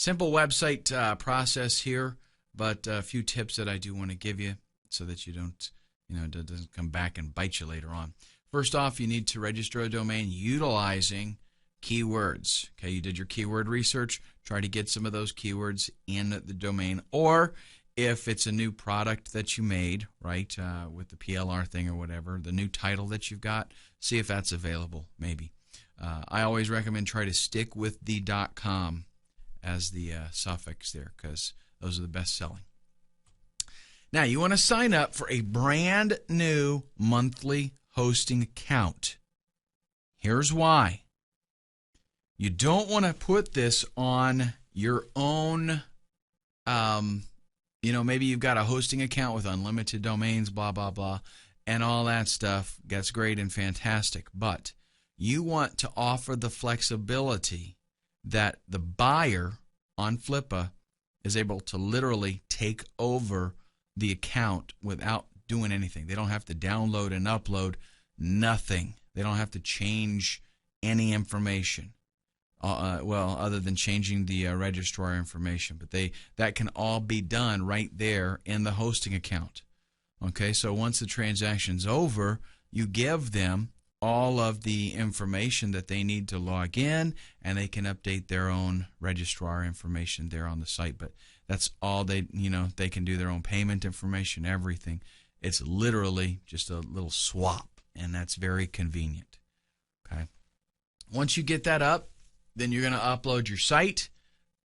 Simple website process here, but a few tips that I do want to give you so that you don't, it doesn't come back and bite you later on. First off, you need to register a domain utilizing keywords. Okay, you did your keyword research. Try to get some of those keywords in the domain, or if it's a new product that you made, right, with the PLR thing or whatever, the new title that you've got, see if that's available, maybe. I always recommend try to stick with the .com as the suffix there, because those are the best selling. Now, you want to sign up for a brand new monthly hosting account. Here's why. You don't want to put this on your own, maybe you've got a hosting account with unlimited domains, blah, blah, blah, and all that stuff. That's great and fantastic. But you want to offer the flexibility that the buyer on Flippa is able to literally take over the account without doing anything. They don't have to download and upload nothing. They don't have to change any information. Other than changing the registrar information, but that can all be done right there in the hosting account. Okay, so once the transaction's over, you give them all of the information that they need to log in, and they can update their own registrar information there on the site. But that's all they can do their own payment information, everything. It's literally just a little swap, and that's very convenient. Okay, once you get that up, then you're going to upload your site.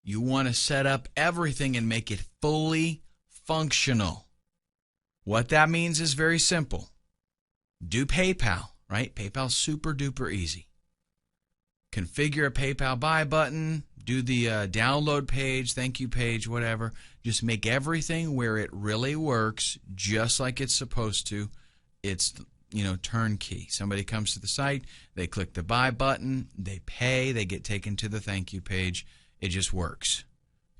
You want to set up everything and make it fully functional. What that means is very simple. Do PayPal, right? PayPal's super duper easy. Configure a PayPal buy button. Do the download page, thank you page, whatever. Just make everything where it really works, just like it's supposed to. It's turnkey. Somebody comes to the site, they click the buy button, they pay, they get taken to the thank you page. It just works.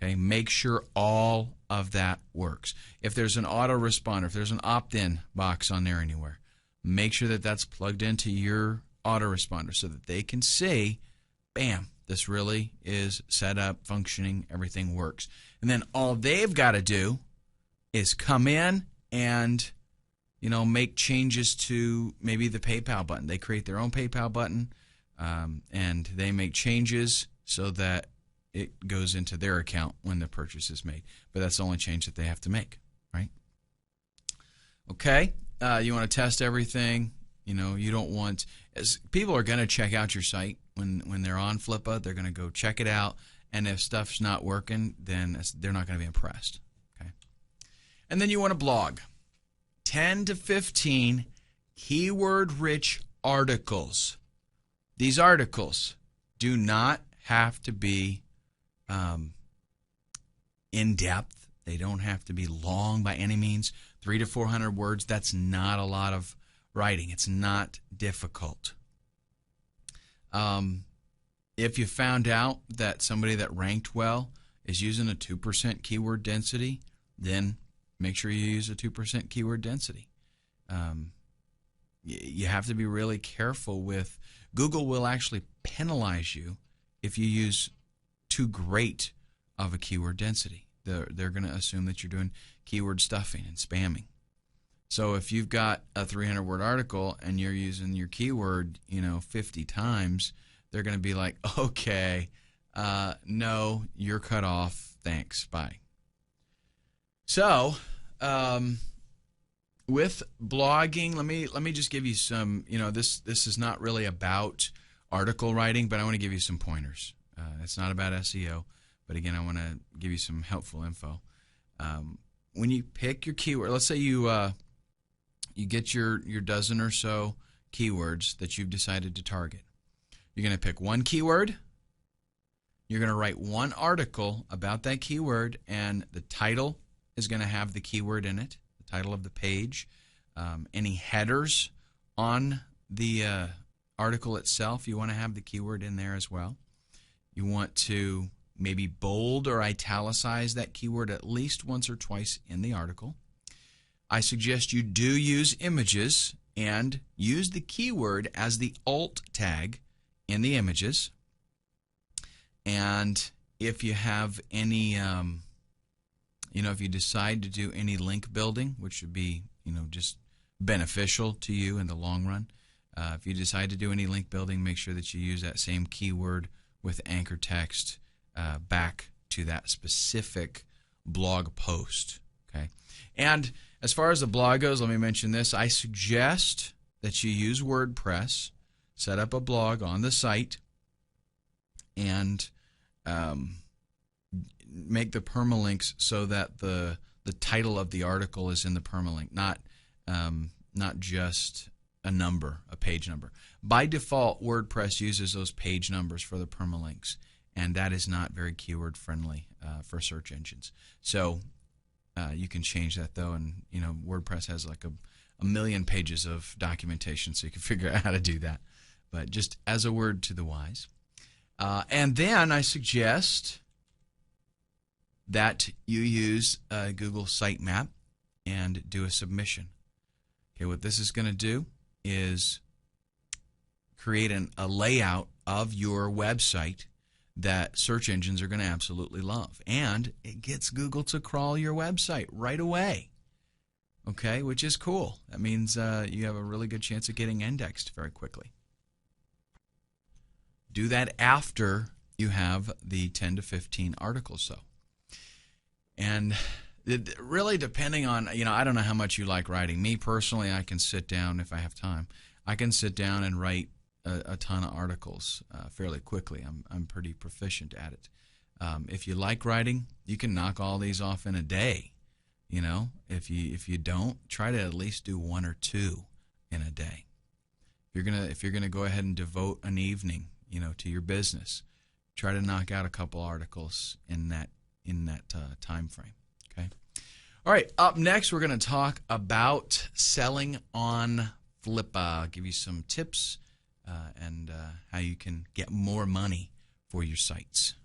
Okay, make sure all of that works. If there's an autoresponder, if there's an opt-in box on there anywhere, make sure that that's plugged into your autoresponder so that they can see, bam, this really is set up, functioning, everything works. And then all they've got to do is come in and make changes to maybe the PayPal button. They create their own PayPal button, and they make changes so that it goes into their account when the purchase is made. But that's the only change that they have to make, right? Okay, you want to test everything. You don't want, as people are going to check out your site when they're on Flippa. They're going to go check it out, and if stuff's not working, then they're not going to be impressed. Okay, and then you want to blog. 10 to 15 keyword-rich articles. These articles do not have to be in-depth. They don't have to be long by any means. 300 to 400 words, that's not a lot of writing. It's not difficult. If you found out that somebody that ranked well is using a 2% keyword density, then make sure you use a 2% keyword density. You have to be really careful with, Google will actually penalize you if you use too great of a keyword density. They're going to assume that you're doing keyword stuffing and spamming. So if you've got a 300-word article and you're using your keyword, 50 times, they're going to be like, okay, no, you're cut off. Thanks, bye. So, with blogging, let me just give you some. This is not really about article writing, but I want to give you some pointers. It's not about SEO, but again, I want to give you some helpful info. When you pick your keyword, let's say you get your dozen or so keywords that you've decided to target. You're going to pick one keyword. You're going to write one article about that keyword, and the title is going to have the keyword in it, the title of the page. Any headers on the article itself, you want to have the keyword in there as well. You want to maybe bold or italicize that keyword at least once or twice in the article. I suggest you do use images and use the keyword as the alt tag in the images. And if you have any, if you decide to do any link building, which would be, just beneficial to you in the long run, if you decide to do any link building, make sure that you use that same keyword with anchor text back to that specific blog post. Okay, and as far as the blog goes, let me mention this. I suggest that you use WordPress, set up a blog on the site, and make the permalinks so that the title of the article is in the permalink, not just a page number. By default, WordPress uses those page numbers for the permalinks, and that is not very keyword friendly for search engines. So you can change that though, and WordPress has like a million pages of documentation, so you can figure out how to do that. But just as a word to the wise. And then I suggest that you use Google Sitemap and do a submission. Okay, what this is going to do is create a layout of your website that search engines are going to absolutely love. And it gets Google to crawl your website right away. Okay, which is cool. That means you have a really good chance of getting indexed very quickly. Do that after you have the 10 to 15 articles, though. And really depending on, I don't know how much you like writing. Me personally, I can sit down, if I have time, I can sit down and write a ton of articles fairly quickly. I'm pretty proficient at it. If you like writing, you can knock all these off in a day. If you don't, try to at least do one or two in a day. If you're gonna go ahead and devote an evening, to your business, try to knock out a couple articles in that time frame. Okay. All right. Up next, we're going to talk about selling on Flippa. I'll give you some tips and how you can get more money for your sites.